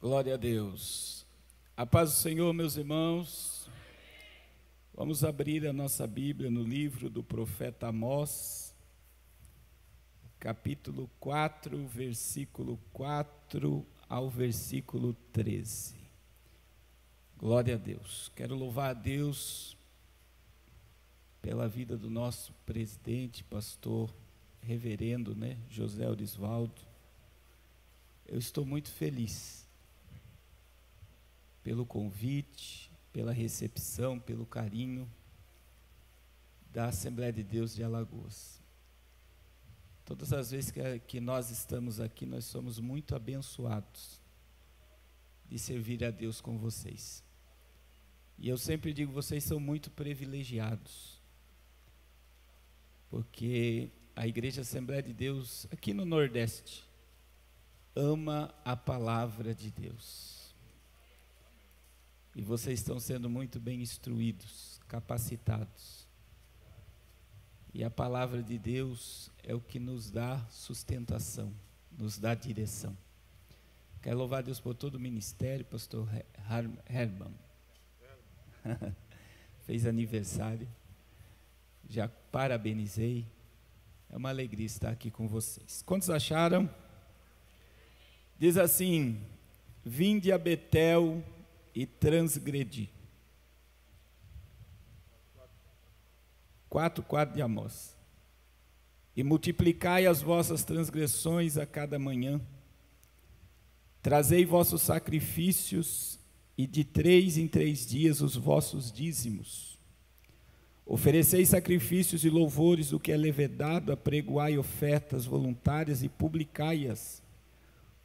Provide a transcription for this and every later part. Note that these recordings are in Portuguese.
Glória a Deus. A paz do Senhor, meus irmãos. Vamos abrir a nossa Bíblia no livro do profeta Amós, capítulo 4, versículo 4 ao versículo 13. Glória a Deus. Quero louvar a Deus pela vida do nosso presidente, pastor reverendo, José Orisvaldo. Eu estou muito feliz pelo convite, pela recepção, pelo carinho da Assembleia de Deus de Alagoas. Todas as vezes que nós estamos aqui, nós somos muito abençoados de servir a Deus com vocês. E eu sempre digo, vocês são muito privilegiados, porque a Igreja Assembleia de Deus, aqui no Nordeste, ama a palavra de Deus. E vocês estão sendo muito bem instruídos, capacitados. E a palavra de Deus é o que nos dá sustentação, nos dá direção. Quero louvar a Deus por todo o ministério, pastor Herman. Fez aniversário, já parabenizei. É uma alegria estar aqui com vocês. Quantos acharam? Diz assim: vinde a Betel e transgredi. 4:4 de Amós. E multiplicai as vossas transgressões a cada manhã. Trazei vossos sacrifícios, e de 3 em 3 dias os vossos dízimos. Ofereceis sacrifícios e louvores, o que é levedado, apregoai ofertas voluntárias e publicai-as,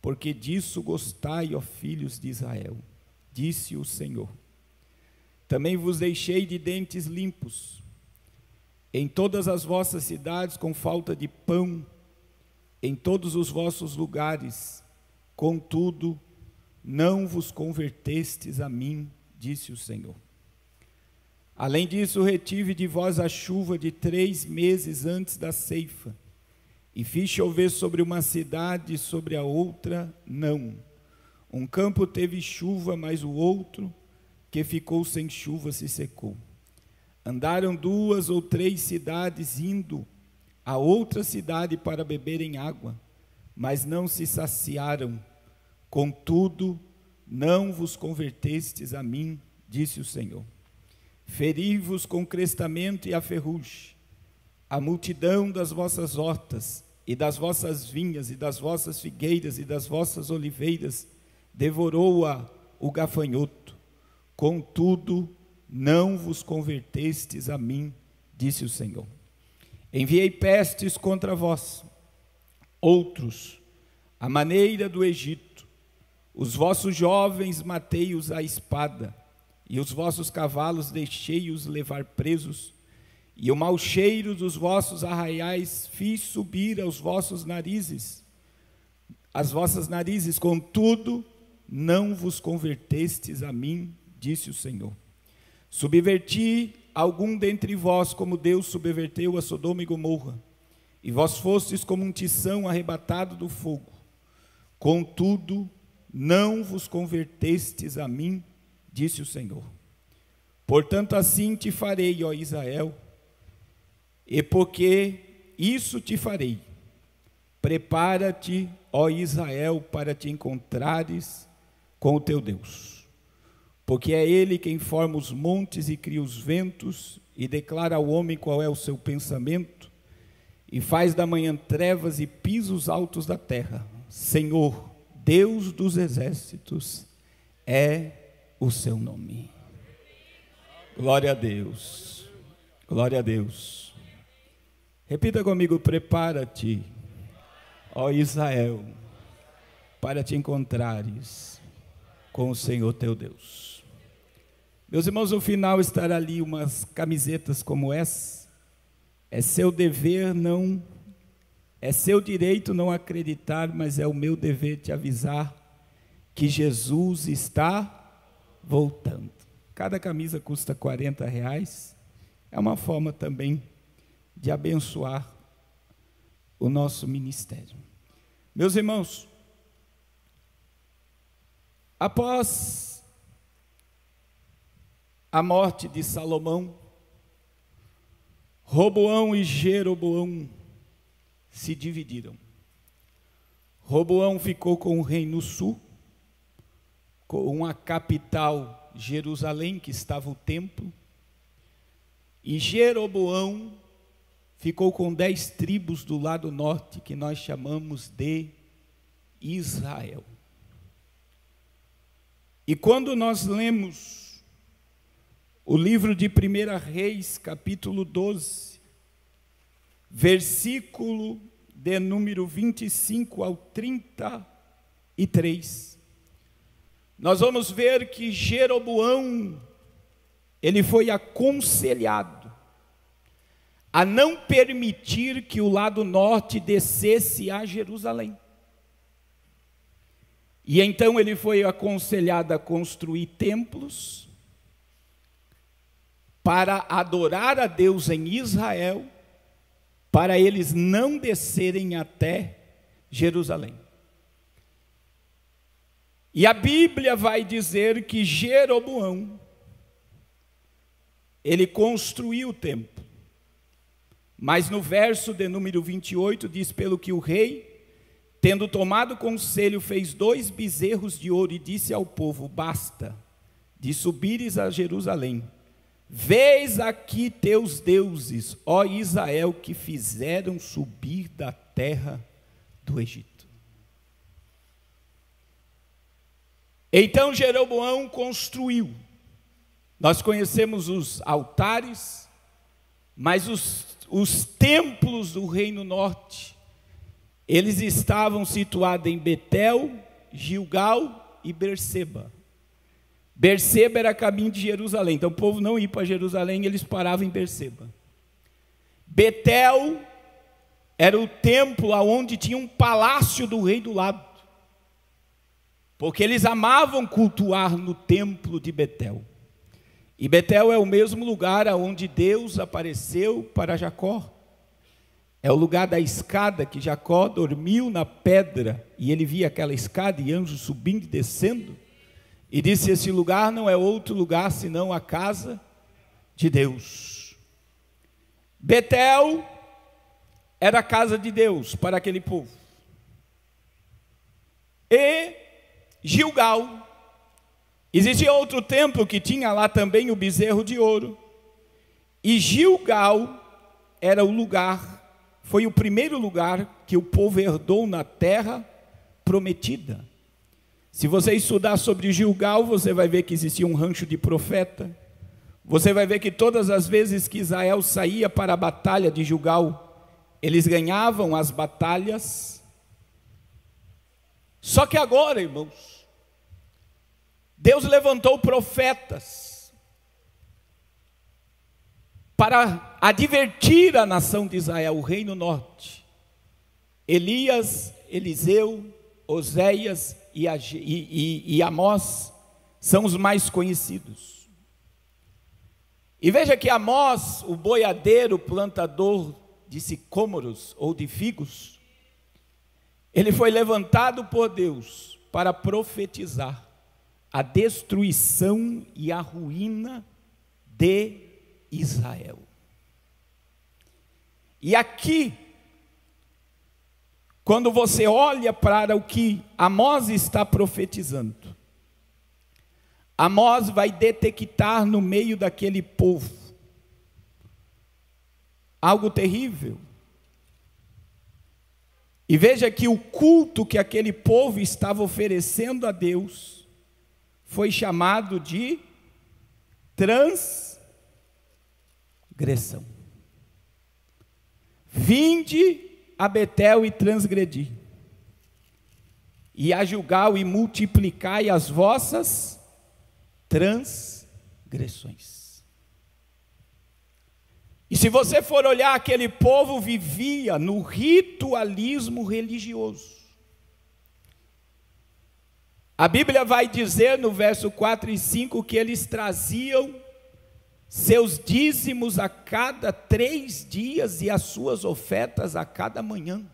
porque disso gostai, ó filhos de Israel, disse o Senhor. Também vos deixei de dentes limpos, em todas as vossas cidades com falta de pão, em todos os vossos lugares, contudo, não vos convertestes a mim, disse o Senhor. Além disso, retive de vós a chuva de 3 meses antes da ceifa, e fiz chover sobre uma cidade e sobre a outra, não. Um campo teve chuva, mas o outro, que ficou sem chuva, se secou. Andaram 2 ou 3 cidades indo a outra cidade para beberem água, mas não se saciaram. Contudo, não vos convertestes a mim, disse o Senhor. Feri-vos com crestamento e a ferrugem, a multidão das vossas hortas, e das vossas vinhas, e das vossas figueiras, e das vossas oliveiras, devorou-a o gafanhoto. Contudo, não vos convertestes a mim, disse o Senhor. Enviei pestes contra vós, outros, à maneira do Egito. Os vossos jovens matei-os à espada, e os vossos cavalos deixei-os levar presos, e o mau cheiro dos vossos arraiais fiz subir aos vossos narizes, as vossas narizes, contudo, não vos convertestes a mim, disse o Senhor. Subverti algum dentre vós, como Deus subverteu a Sodoma e Gomorra, e vós fostes como um tição arrebatado do fogo. Contudo, não vos convertestes a mim, disse o Senhor. Portanto, assim te farei, ó Israel, e porque isso te farei, prepara-te, ó Israel, para te encontrares com o teu Deus. Porque é Ele quem forma os montes e cria os ventos, e declara ao homem qual é o seu pensamento, e faz da manhã trevas e pisos altos da terra. Senhor, Deus dos exércitos, é o seu nome. Glória a Deus. Glória a Deus. Repita comigo: prepara-te, ó Israel, para te encontrares com o Senhor teu Deus. Meus irmãos, no final estará ali umas camisetas como essa. É seu dever não, é seu direito não acreditar, mas é o meu dever te avisar que Jesus está voltando. Cada camisa custa R$40. É uma forma também de abençoar o nosso ministério. Meus irmãos, Após a morte de Salomão, Roboão e Jeroboão se dividiram. Roboão ficou com o reino sul, com a capital Jerusalém, que estava o templo, e Jeroboão ficou com 10 tribos do lado norte, que nós chamamos de Israel. E quando nós lemos o livro de 1 Reis, capítulo 12, versículo de número 25 ao 33, nós vamos ver que Jeroboão, ele foi aconselhado a não permitir que o lado norte descesse a Jerusalém. E então ele foi aconselhado a construir templos para adorar a Deus em Israel, para eles não descerem até Jerusalém. E a Bíblia vai dizer que Jeroboão, ele construiu o templo. Mas no verso de número 28 diz: pelo que o rei, tendo tomado conselho, fez 2 bezerros de ouro e disse ao povo: basta de subires a Jerusalém. Vês aqui teus deuses, ó Israel, que fizeram subir da terra do Egito. Então Jeroboão construiu. Nós conhecemos os altares, mas os templos do reino norte, eles estavam situados em Betel, Gilgal e Berseba. Berseba era caminho de Jerusalém, então o povo não ia para Jerusalém, eles paravam em Berseba. Betel era o templo onde tinha um palácio do rei do lado, porque eles amavam cultuar no templo de Betel. E Betel é o mesmo lugar onde Deus apareceu para Jacó. É o lugar da escada que Jacó dormiu na pedra, e ele via aquela escada e anjos subindo e descendo, e disse: esse lugar não é outro lugar senão a casa de Deus. Betel era a casa de Deus para aquele povo. E Gilgal, existia outro templo que tinha lá também o bezerro de ouro. E Gilgal era o lugar, foi o primeiro lugar que o povo herdou na terra prometida. Se você estudar sobre Gilgal, você vai ver que existia um rancho de profeta. Você vai ver que todas as vezes que Israel saía para a batalha de Gilgal, eles ganhavam as batalhas. Só que agora, irmãos, Deus levantou profetas para advertir a nação de Israel, o reino norte. Elias, Eliseu, Oséias e Amós são os mais conhecidos. E veja que Amós, o boiadeiro, plantador de sicômoros ou de figos, ele foi levantado por Deus para profetizar a destruição e a ruína de Israel. E aqui, quando você olha para o que Amós está profetizando, Amós vai detectar no meio daquele povo algo terrível. E veja que o culto que aquele povo estava oferecendo a Deus foi chamado de transgressão. Vinde a Betel e transgredi, e a Gilgal e multiplicai as vossas transgressões. E se você for olhar, aquele povo vivia no ritualismo religioso. A Bíblia vai dizer no verso 4 e 5 que eles traziam seus dízimos a cada 3 dias e as suas ofertas a cada manhã.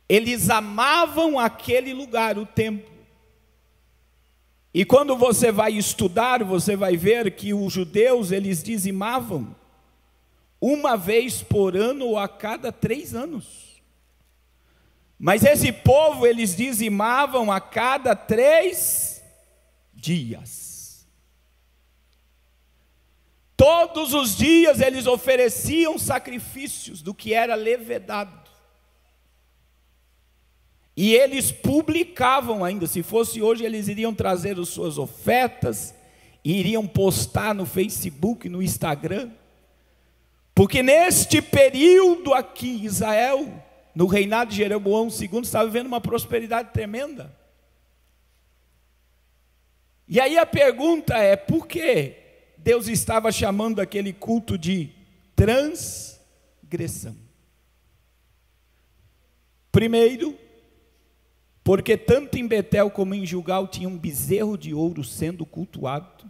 Eles amavam aquele lugar, o templo, E quando você vai estudar, você vai ver que os judeus, eles dizimavam uma vez por ano ou a cada 3 anos. Mas esse povo, eles dizimavam a cada 3 dias. Todos os dias eles ofereciam sacrifícios do que era levedado. E eles publicavam ainda, se fosse hoje eles iriam trazer as suas ofertas, e iriam postar no Facebook, no Instagram. Porque neste período aqui, Israel, no reinado de Jeroboão II, estava vivendo uma prosperidade tremenda. E aí a pergunta é, por que Deus estava chamando aquele culto de transgressão? Primeiro, porque tanto em Betel como em Gilgal tinha um bezerro de ouro sendo cultuado,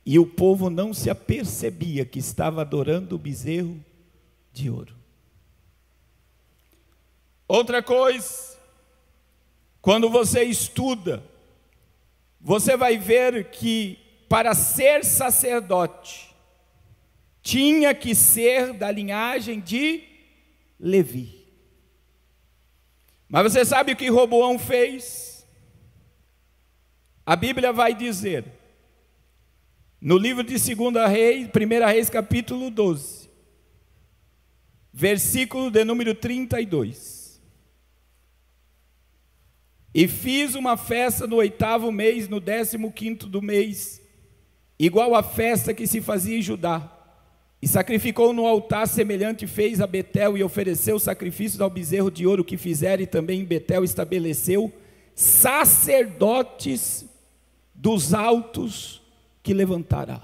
e o povo não se apercebia que estava adorando o bezerro de ouro. Outra coisa, quando você estuda, você vai ver que para ser sacerdote, tinha que ser da linhagem de Levi. Mas você sabe o que Roboão fez? A Bíblia vai dizer, no livro de 2 Reis, 1 Reis capítulo 12, versículo de número 32. E fiz uma festa no 8º mês, no 15º do mês, igual à festa que se fazia em Judá. E sacrificou no altar semelhante fez a Betel, e ofereceu sacrifícios ao bezerro de ouro que fizera, e também em Betel estabeleceu sacerdotes dos altos que levantará.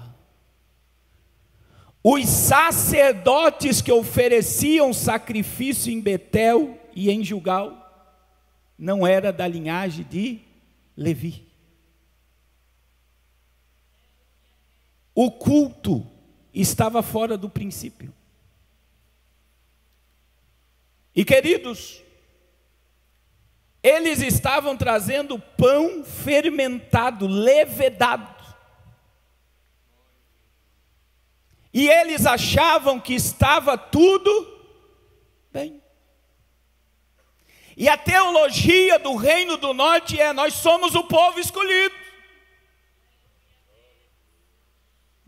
Os sacerdotes que ofereciam sacrifício em Betel e em Gilgal, não era da linhagem de Levi. O culto estava fora do princípio. E queridos, eles estavam trazendo pão fermentado, levedado. E eles achavam que estava tudo bem. E a teologia do Reino do Norte é: nós somos o povo escolhido.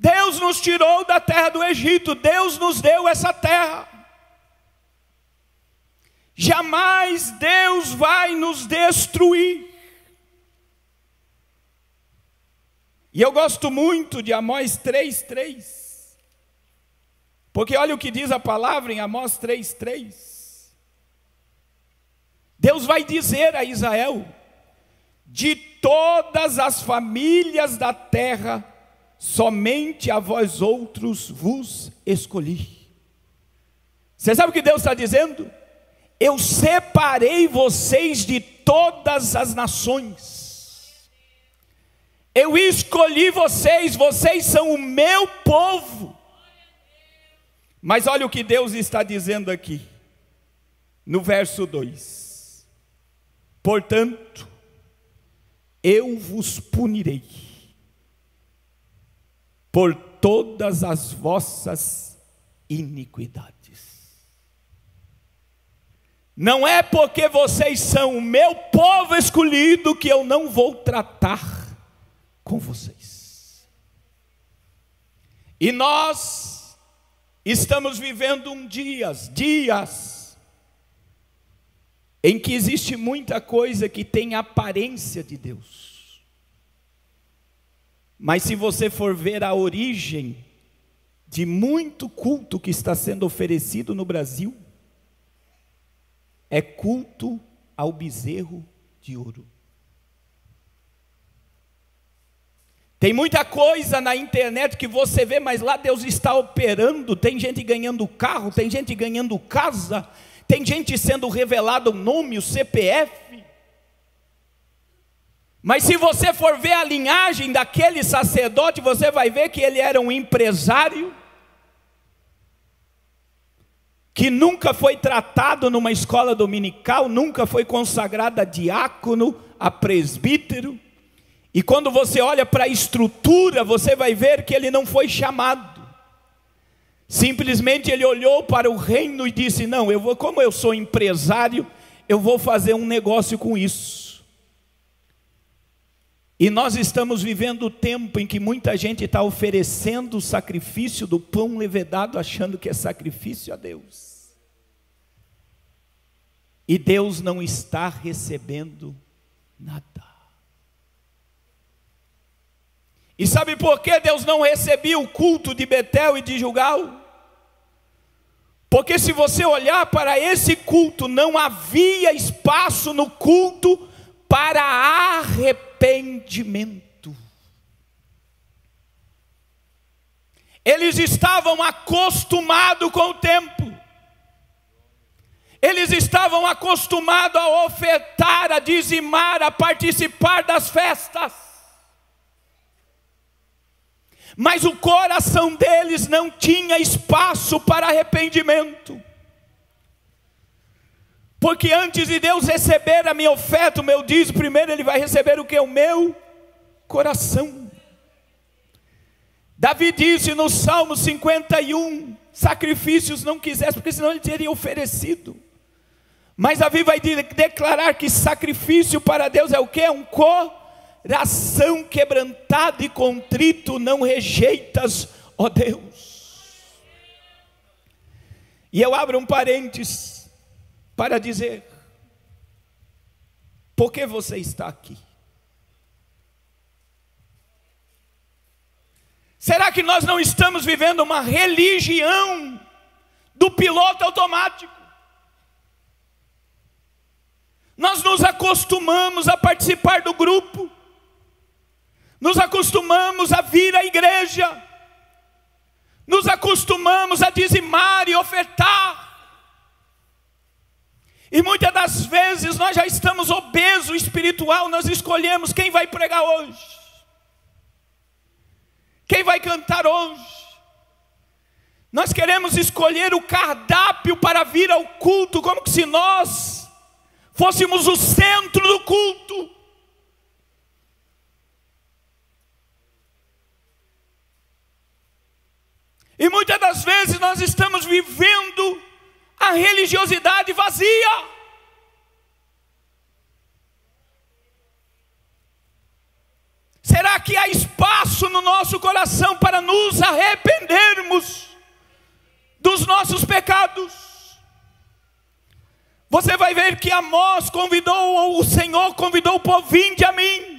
Deus nos tirou da terra do Egito, Deus nos deu essa terra. Jamais Deus vai nos destruir. E eu gosto muito de Amós 3:3, porque olha o que diz a palavra em Amós 3:3. Deus vai dizer a Israel: de todas as famílias da terra, somente a vós outros vos escolhi. Você sabe o que Deus está dizendo? Eu separei vocês de todas as nações. Eu escolhi vocês, vocês são o meu povo. Mas olha o que Deus está dizendo aqui, no verso 2. Portanto, eu vos punirei por todas as vossas iniquidades. Não é porque vocês são o meu povo escolhido que eu não vou tratar com vocês. E nós estamos vivendo dias em que existe muita coisa que tem aparência de Deus. Mas se você for ver a origem de muito culto que está sendo oferecido no Brasil, é culto ao bezerro de ouro. Tem muita coisa na internet que você vê, mas lá Deus está operando. Tem gente ganhando carro, tem gente ganhando casa, tem gente sendo revelado o nome, o CPF. Mas se você for ver a linhagem daquele sacerdote, você vai ver que ele era um empresário, que nunca foi tratado numa escola dominical, nunca foi consagrado a diácono, a presbítero, E quando você olha para a estrutura, você vai ver que ele não foi chamado. Simplesmente ele olhou para o reino e disse: não, como eu sou empresário, eu vou fazer um negócio com isso. E nós estamos vivendo o tempo em que muita gente está oferecendo o sacrifício do pão levedado, achando que é sacrifício a Deus. E Deus não está recebendo nada. E sabe por que Deus não recebia o culto de Betel e de Gilgal? Porque se você olhar para esse culto, não havia espaço no culto para arrependimento. Eles estavam acostumados com o templo. Eles estavam acostumados a ofertar, a dizimar, a participar das festas. Mas o coração deles não tinha espaço para arrependimento. Porque antes de Deus receber a minha oferta, o meu dízimo, primeiro Ele vai receber o que? O meu coração. Davi disse no Salmo 51, sacrifícios não quisesse, porque senão ele teria oferecido. Mas Davi vai declarar que sacrifício para Deus é o que? Um coração quebrantado e contrito não rejeitas, ó Deus. E eu abro um parênteses para dizer: por que você está aqui? Será que nós não estamos vivendo uma religião do piloto automático? Nós nos acostumamos a participar do grupo, nos acostumamos a vir à igreja, nos acostumamos a dizimar e ofertar. E muitas das vezes nós já estamos obesos espiritual, nós escolhemos quem vai pregar hoje, quem vai cantar hoje. Nós queremos escolher o cardápio para vir ao culto, como se nós fôssemos o centro do culto. E muitas das vezes nós estamos vivendo a religiosidade vazia. Será que há espaço no nosso coração para nos arrependermos dos nossos pecados? Você vai ver que Amós convidou, o Senhor convidou o povo: vinde a mim.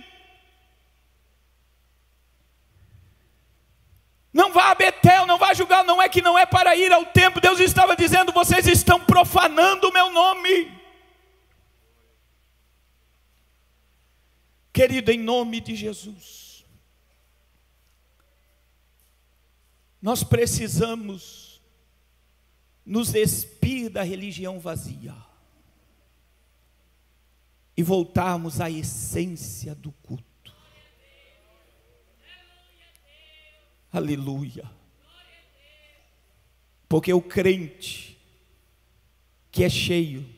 Não vá a Betel, não vá a Gilgal, não é que não é para ir ao templo. Deus estava dizendo: vocês estão profanando o meu nome. Querido, em nome de Jesus, nós precisamos nos despir da religião vazia e voltarmos à essência do culto. Aleluia. Porque o crente que é cheio,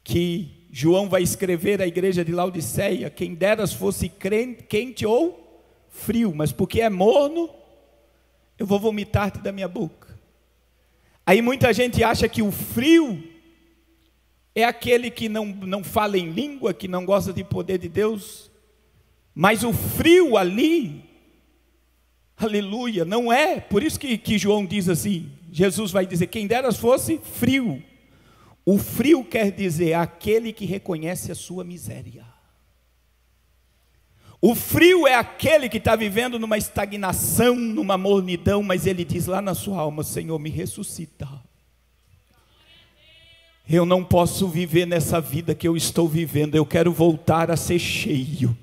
que João vai escrever à igreja de Laodiceia: quem deras fosse quente ou frio, mas porque é morno, eu vou vomitar-te da minha boca. Aí muita gente acha que o frio é aquele que não fala em língua, que não gosta de poder de Deus. Mas o frio ali, aleluia, não é. Por isso que João diz assim, Jesus vai dizer: quem deras fosse frio. O frio quer dizer aquele que reconhece a sua miséria. O frio é aquele que está vivendo numa estagnação, numa mornidão, mas ele diz lá na sua alma: Senhor, me ressuscita. Eu não posso viver nessa vida que eu estou vivendo, eu quero voltar a ser cheio.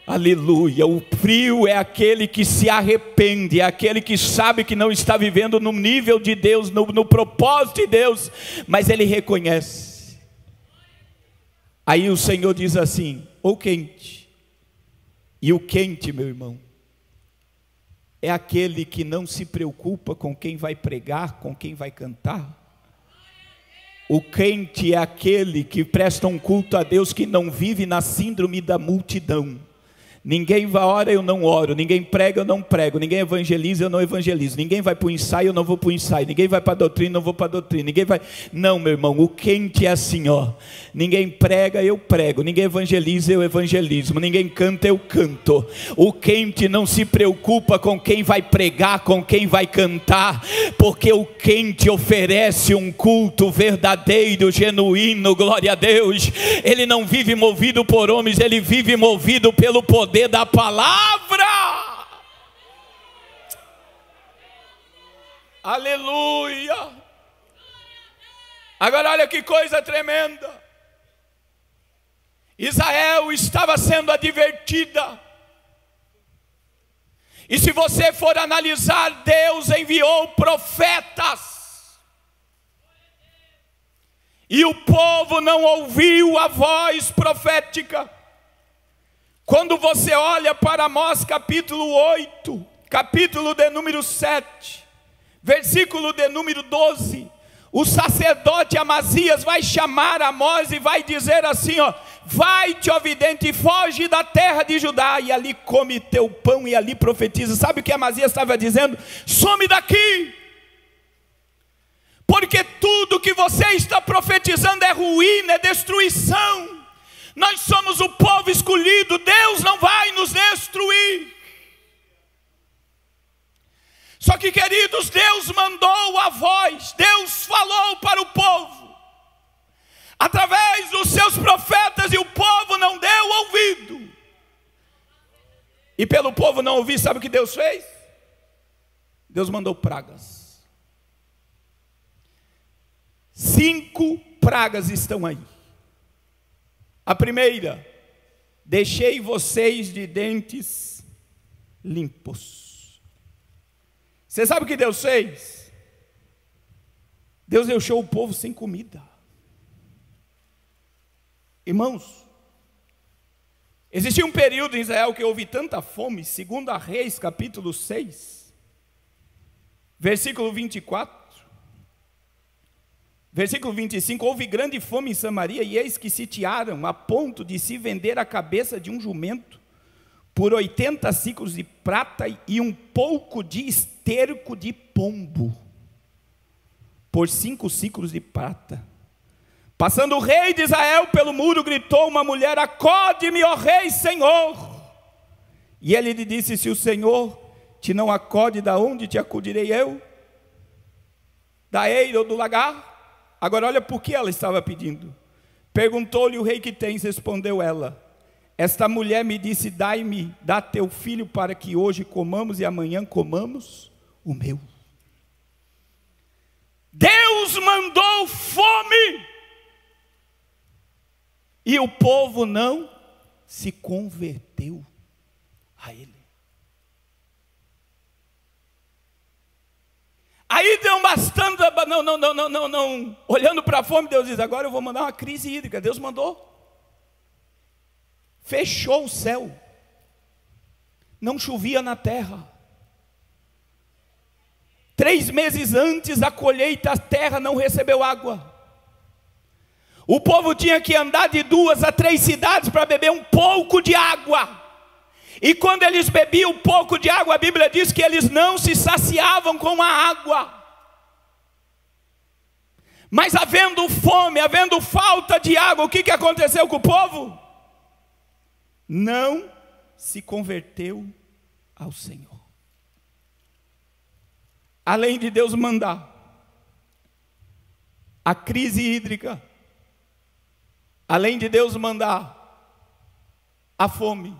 Aleluia. O frio é aquele que se arrepende, é aquele que sabe que não está vivendo no nível de Deus, no propósito de Deus, mas ele reconhece. Aí o Senhor diz assim: ou quente. E o quente, meu irmão, é aquele que não se preocupa com quem vai pregar, com quem vai cantar. O crente é aquele que presta um culto a Deus, que não vive na síndrome da multidão. Ninguém vai ora, eu não oro. Ninguém prega, eu não prego. Ninguém evangeliza, eu não evangelizo. Ninguém vai para o ensaio, eu não vou para o ensaio. Ninguém vai para a doutrina, eu não vou para a doutrina. Ninguém vai... Não, meu irmão, o crente é assim, ó. Ninguém prega, eu prego. Ninguém evangeliza, eu evangelizo. Ninguém canta, eu canto. O crente não se preocupa com quem vai pregar, com quem vai cantar, porque o crente oferece um culto verdadeiro, genuíno, glória a Deus. Ele não vive movido por homens, ele vive movido pelo poder da palavra. Aleluia. Agora olha que coisa tremenda. Israel estava sendo advertida. E se você for analisar, Deus enviou profetas. E o povo não ouviu a voz profética. Quando você olha para Amós capítulo 8, capítulo de número 7, versículo de número 12, o sacerdote Amazias vai chamar Amós e vai dizer assim, ó: vai-te, ó vidente, e foge da terra de Judá, e ali come teu pão e ali profetiza. Sabe o que Amazias estava dizendo? Some daqui, porque tudo que você está profetizando é ruína, é destruição. Nós somos o povo escolhido, Deus não vai nos destruir. Só que, queridos, Deus mandou a voz, Deus falou para o povo, através dos seus profetas, e o povo não deu ouvido. E pelo povo não ouvir, sabe o que Deus fez? Deus mandou pragas. 5 pragas estão aí. A primeira: deixei vocês de dentes limpos. Você sabe o que Deus fez? Deus deixou o povo sem comida. Irmãos, existia um período em Israel que houve tanta fome, 2 Reis capítulo 6, versículo 24. Versículo 25, houve grande fome em Samaria, e eis que sitiaram a ponto de se vender a cabeça de um jumento por 80 siclos de prata e um pouco de esterco de pombo por 5 siclos de prata. Passando o rei de Israel pelo muro, gritou uma mulher: acode-me, ó rei, Senhor. E ele lhe disse: se o Senhor te não acode, da onde te acudirei eu? Da eira ou do lagar? Agora olha por que ela estava pedindo. Perguntou-lhe o rei: que tens? Respondeu ela: esta mulher me disse: dá teu filho para que hoje comamos e amanhã comamos o meu. Deus mandou fome e o povo não se converteu a ele. Aí deu bastante, não. Olhando para a fome, Deus diz: agora eu vou mandar uma crise hídrica. Deus mandou. Fechou o céu. Não chovia na terra. 3 meses antes da colheita, a terra não recebeu água. O povo tinha que andar de 2 a 3 cidades para beber um pouco de água. E quando eles bebiam um pouco de água, a Bíblia diz que eles não se saciavam com a água. Mas havendo fome, havendo falta de água, o que aconteceu com o povo? Não se converteu ao Senhor. Além de Deus mandar a crise hídrica, além de Deus mandar a fome,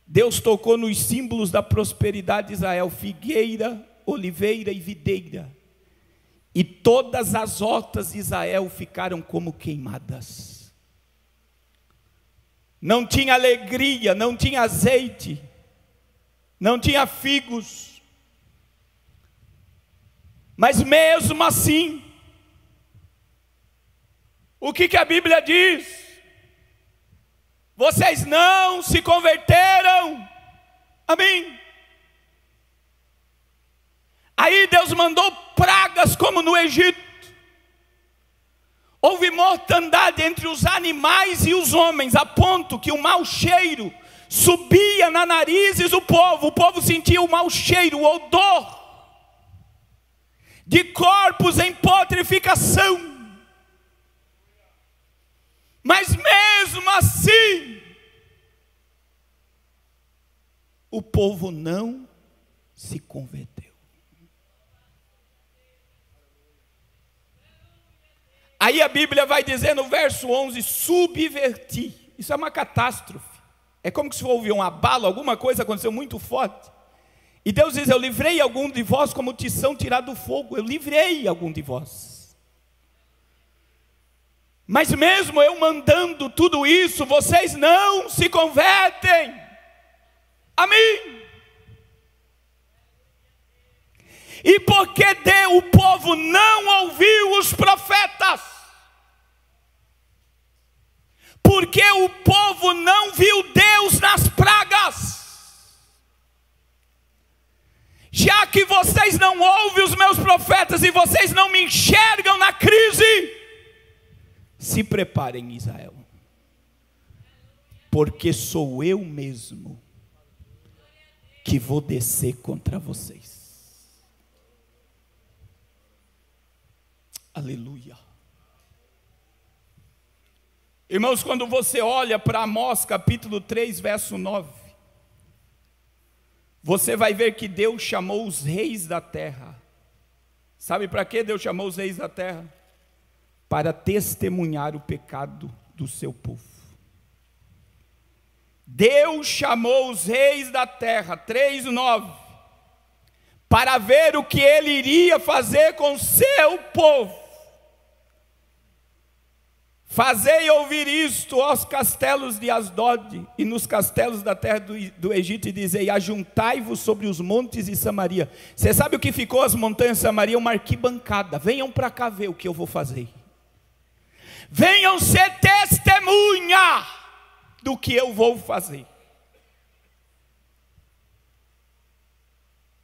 Deus tocou nos símbolos da prosperidade de Israel: figueira, oliveira e videira. E todas as hortas de Israel ficaram como queimadas. Não tinha alegria, não tinha azeite, não tinha figos. Mas mesmo assim, o que a Bíblia diz? Vocês não se converteram a mim. Aí Deus mandou pragas como no Egito. houve mortandade entre os animais e os homens, a ponto que o mau cheiro subia na narizes do povo. O povo sentia o mau cheiro, o odor de corpos em putrificação. Mas mesmo assim, o povo não se converteu. Aí a Bíblia vai dizer no verso 11, subverti. Isso é uma catástrofe. É como se houve um abalo, alguma coisa aconteceu muito forte. E Deus diz, eu livrei algum de vós como tição tirado do fogo. Eu livrei algum de vós. Mas mesmo eu mandando tudo isso, vocês não se convertem a mim. E porque o povo não ouviu os profetas, porque o povo não viu Deus nas pragas, já que vocês não ouvem os meus profetas e vocês não me enxergam na crise, se preparem, Israel, porque sou eu mesmo que vou descer contra vocês. Aleluia. Irmãos, quando você olha para Amós capítulo 3, verso 9, você vai ver que Deus chamou os reis da terra. Sabe para que Deus chamou os reis da terra? Para testemunhar o pecado do seu povo. Deus chamou os reis da terra, 3:9, para ver o que ele iria fazer com o seu povo. Fazei ouvir isto aos castelos de Asdod e nos castelos da terra do Egito, e dizei, ajuntai-vos sobre os montes de Samaria. Você sabe o que ficou as montanhas de Samaria? Uma arquibancada. Venham para cá ver o que eu vou fazer. Venham ser testemunha do que eu vou fazer.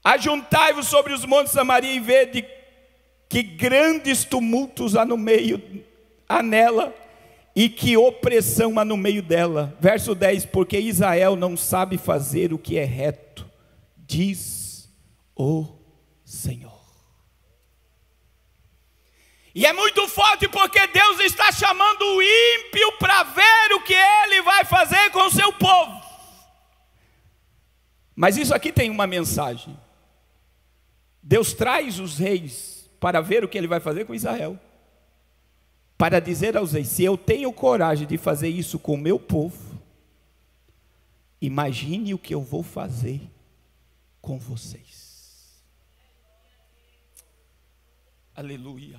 Ajuntai-vos sobre os montes de Samaria e vede que grandes tumultos há nela, e que opressão há no meio dela. Verso 10, porque Israel não sabe fazer o que é reto, diz o Senhor. E é muito forte, porque Deus está chamando o ímpio para ver o que ele vai fazer com o seu povo. Mas isso aqui tem uma mensagem. Deus traz os reis para ver o que ele vai fazer com Israel, para dizer aos reis, se eu tenho coragem de fazer isso com o meu povo, imagine o que eu vou fazer com vocês. Aleluia.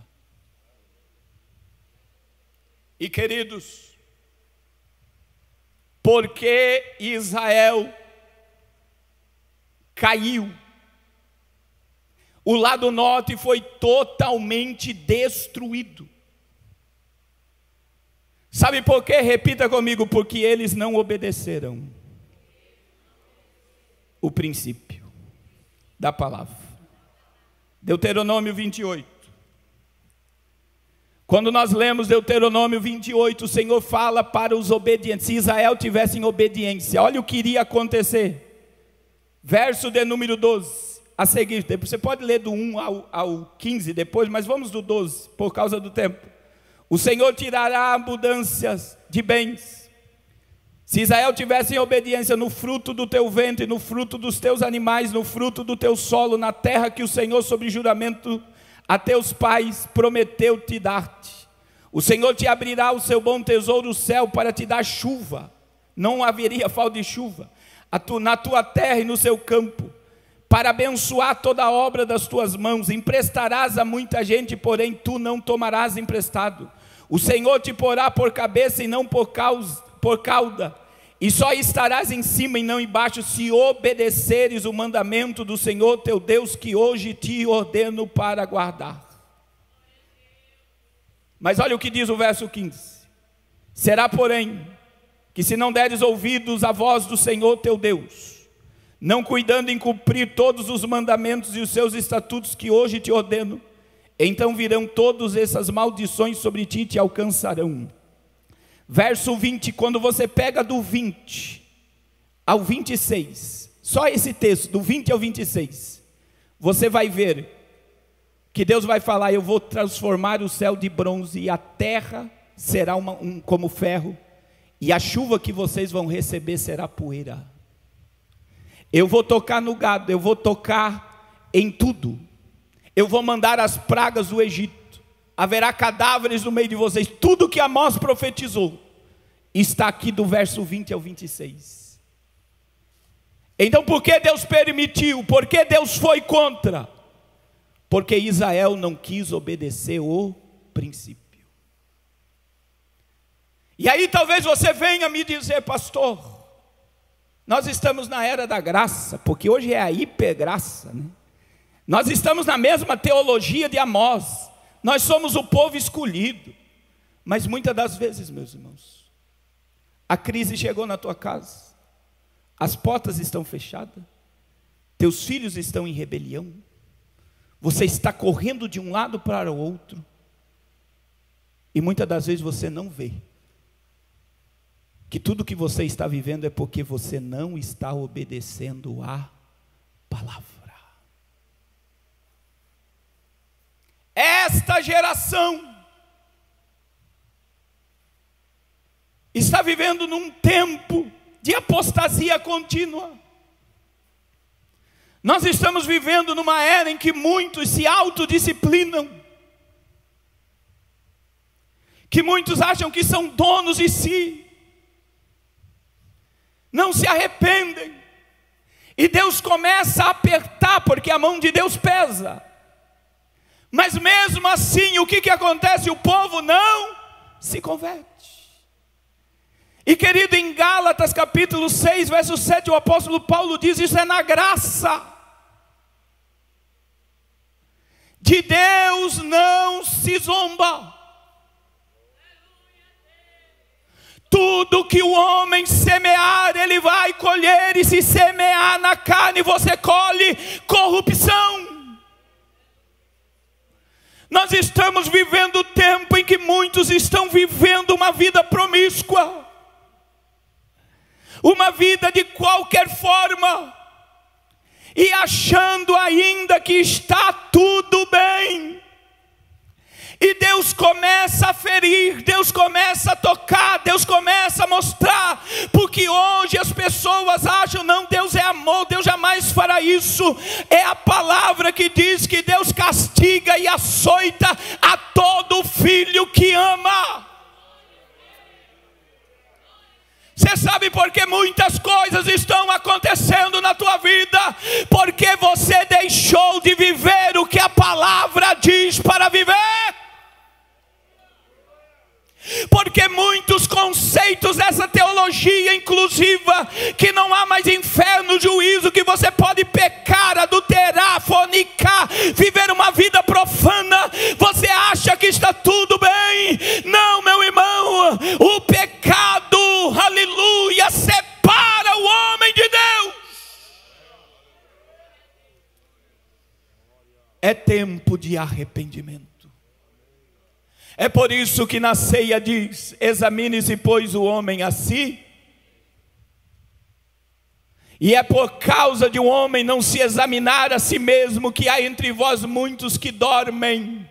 E queridos, porque Israel caiu, o lado norte foi totalmente destruído. Sabe por quê? Repita comigo, porque eles não obedeceram o princípio da palavra. Deuteronômio 28. Quando nós lemos Deuteronômio 28, o Senhor fala para os obedientes. Se Israel tivesse em obediência, olha o que iria acontecer. Verso de número 12. A seguir, você pode ler do 1 ao 15 depois, mas vamos do 12, por causa do tempo. O Senhor tirará abundâncias de bens. Se Israel tivesse em obediência no fruto do teu ventre, no fruto dos teus animais, no fruto do teu solo, na terra que o Senhor, sob juramento a teus pais, prometeu te dar-te. O Senhor te abrirá o seu bom tesouro, o céu, para te dar chuva. Não haveria falta de chuva na tua terra e no seu campo, para abençoar toda a obra das tuas mãos. Emprestarás a muita gente, porém tu não tomarás emprestado. O Senhor te porá por cabeça e não por cauda, e só estarás em cima e não embaixo, se obedeceres o mandamento do Senhor teu Deus, que hoje te ordeno para guardar. Mas olha o que diz o verso 15. Será, porém, que se não deres ouvidos à voz do Senhor teu Deus, não cuidando em cumprir todos os mandamentos e os seus estatutos que hoje te ordeno, então virão todas essas maldições sobre ti e te alcançarão. Verso 20, quando você pega do 20 ao 26, só esse texto, do 20 ao 26, você vai ver que Deus vai falar: eu vou transformar o céu de bronze e a terra será como ferro, e a chuva que vocês vão receber será poeira. Eu vou tocar no gado, eu vou tocar em tudo. Eu vou mandar as pragas do Egito. Haverá cadáveres no meio de vocês. Tudo que Amós profetizou está aqui do verso 20 ao 26. Então por que Deus permitiu? Por que Deus foi contra? Porque Israel não quis obedecer o princípio. E aí talvez você venha me dizer: pastor, nós estamos na era da graça, porque hoje é a hipergraça, né? Nós estamos na mesma teologia de Amós, nós somos o povo escolhido. Mas muitas das vezes, meus irmãos, a crise chegou na tua casa, as portas estão fechadas, teus filhos estão em rebelião, você está correndo de um lado para o outro, e muitas das vezes você não vê que tudo que você está vivendo é porque você não está obedecendo a palavra. Esta geração está vivendo num tempo de apostasia contínua. Nós estamos vivendo numa era em que muitos se autodisciplinam, que muitos acham que são donos de si, não se arrependem, e Deus começa a apertar, porque a mão de Deus pesa. Mas mesmo assim, o que acontece? O povo não se converte. E querido, em Gálatas capítulo 6, verso 7, o apóstolo Paulo diz: isso é na graça. De Deus não se zomba. Tudo que o homem semear, ele vai colher. E se semear na carne, você colhe corrupção. Nós estamos vivendo o tempo em que muitos estão vivendo uma vida promíscua, uma vida de qualquer forma, e achando ainda que está tudo bem. E Deus começa a ferir, Deus começa a tocar, Deus começa a mostrar, porque hoje as pessoas acham: não, Deus é amor, Deus jamais fará isso. É a palavra que diz que Deus castiga e açoita a todo filho que ama. Você sabe por que muitas coisas estão acontecendo na tua vida? Porque você deixou de viver o que a palavra diz para viver. Porque muitos conceitos dessa teologia inclusiva, que não há mais inferno, juízo, que você pode pecar, adulterar, fornicar, viver uma vida profana, você acha que está tudo bem. Não, meu irmão, o pecado, aleluia, separa o homem de Deus. É tempo de arrependimento. É por isso que na ceia diz: examine-se, pois, o homem a si. E é por causa de um homem não se examinar a si mesmo que há entre vós muitos que dormem.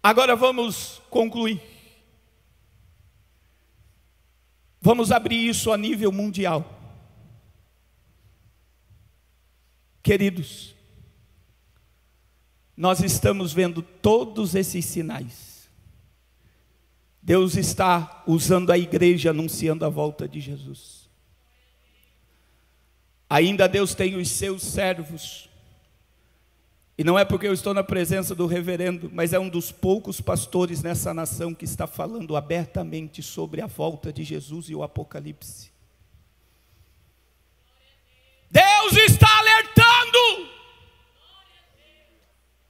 Agora vamos concluir. Vamos abrir isso a nível mundial. Queridos, nós estamos vendo todos esses sinais. Deus está usando a igreja, anunciando a volta de Jesus. Ainda Deus tem os seus servos. E não é porque eu estou na presença do reverendo, mas é um dos poucos pastores nessa nação que está falando abertamente sobre a volta de Jesus e o Apocalipse. Deus está alertando.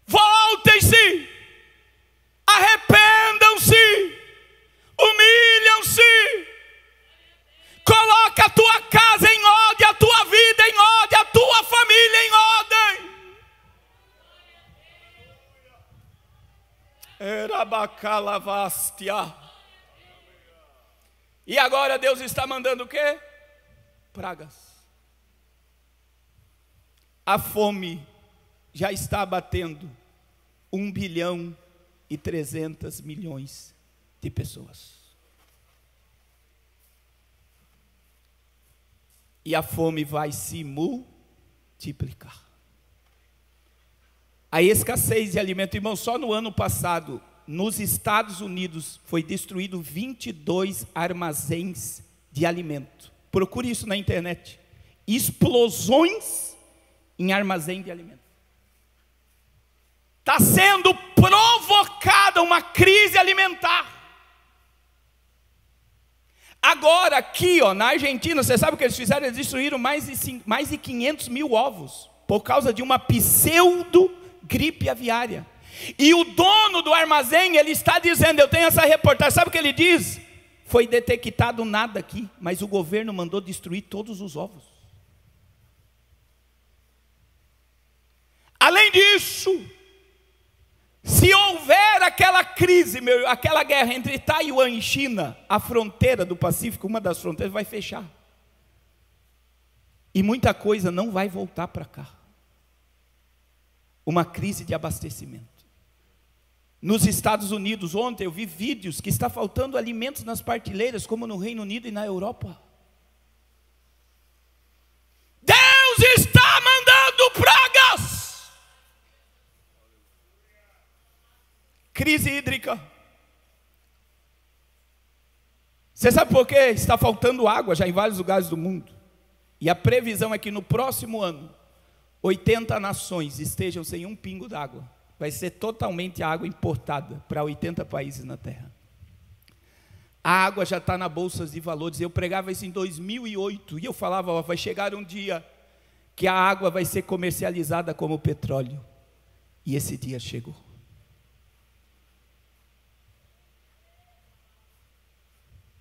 Voltem-se, arrependam-se, humilham-se, coloca a tua casa em ordem, a tua E agora Deus está mandando o quê? Pragas. A fome já está abatendo 1,3 bilhão de pessoas. E a fome vai se multiplicar. A escassez de alimento, irmão, só no ano passado, nos Estados Unidos, foi destruído 22 armazéns de alimento. Procure isso na internet. Explosões em armazém de alimento. Está sendo provocada uma crise alimentar. Agora aqui, na Argentina, você sabe o que eles fizeram? Eles destruíram mais de 500 mil ovos, por causa de uma pseudo gripe aviária. E o dono do armazém, ele está dizendo, eu tenho essa reportagem, sabe o que ele diz? Foi detectado nada aqui, mas o governo mandou destruir todos os ovos. Além disso, se houver aquela crise, aquela guerra entre Taiwan e China, a fronteira do Pacífico, uma das fronteiras vai fechar. E muita coisa não vai voltar para cá. Uma crise de abastecimento. Nos Estados Unidos, ontem eu vi vídeos que está faltando alimentos nas prateleiras, como no Reino Unido e na Europa. Deus está mandando pragas. Crise hídrica. Você sabe por quê? Está faltando água já em vários lugares do mundo. E a previsão é que no próximo ano, 80 nações estejam sem um pingo d'água. Vai ser totalmente água importada para 80 países na terra. A água já está na bolsa de valores. Eu pregava isso em 2008 e eu falava, vai chegar um dia que a água vai ser comercializada como petróleo. E esse dia chegou.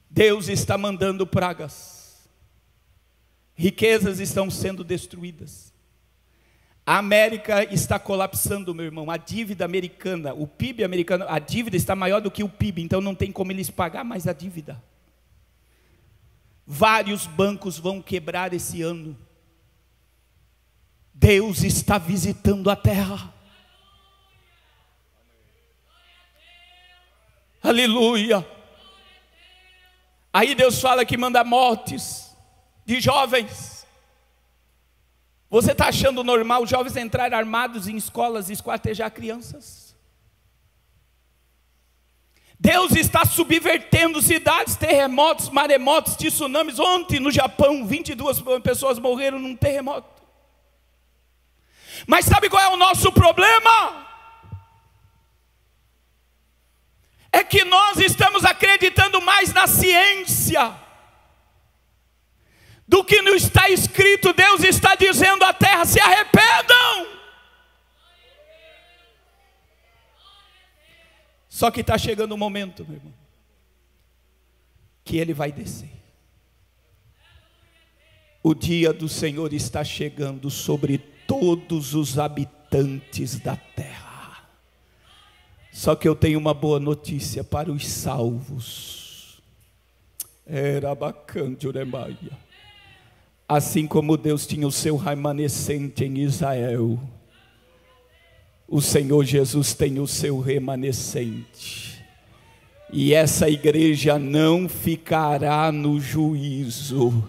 Deus está mandando pragas. Riquezas estão sendo destruídas. A América está colapsando, meu irmão. A dívida americana, o PIB americano, a dívida está maior do que o PIB, então não tem como eles pagar mais a dívida. Vários bancos vão quebrar esse ano. Deus está visitando a terra. Aleluia. Aí Deus fala que manda mortes de jovens. Você está achando normal jovens entrarem armados em escolas e esquartejar crianças? Deus está subvertendo cidades, terremotos, maremotos, tsunamis. Ontem no Japão, 22 pessoas morreram num terremoto. Mas sabe qual é o nosso problema? É que nós estamos acreditando mais na ciência do que não está escrito. Deus está dizendo à terra, se arrependam. Só que está chegando o momento, meu irmão, que Ele vai descer. O dia do Senhor está chegando sobre todos os habitantes da terra. Só que eu tenho uma boa notícia para os salvos. Era bacana, Uremaia. Assim como Deus tinha o seu remanescente em Israel, o Senhor Jesus tem o seu remanescente. E essa igreja não ficará no juízo.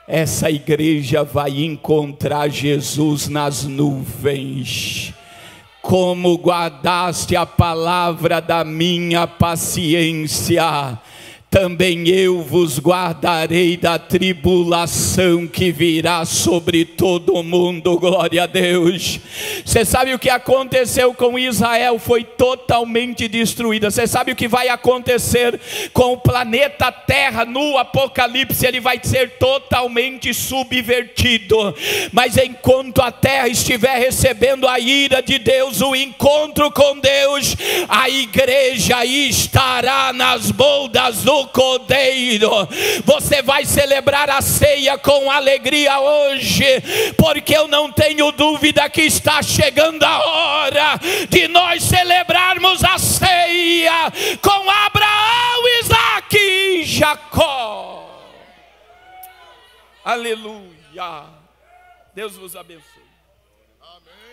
Essa igreja vai encontrar Jesus nas nuvens. Como guardaste a palavra da minha paciência, também eu vos guardarei da tribulação que virá sobre todo o mundo. Glória a Deus. Você sabe o que aconteceu com Israel? Foi totalmente destruída. Você sabe o que vai acontecer com o planeta Terra no Apocalipse? Ele vai ser totalmente subvertido. Mas enquanto a terra estiver recebendo a ira de Deus, o encontro com Deus, a igreja estará nas bodas do Cordeiro. Você vai celebrar a ceia com alegria hoje, porque eu não tenho dúvida que está chegando a hora de nós celebrarmos a ceia com Abraão, Isaque e Jacó. Aleluia. Deus vos abençoe. Amém.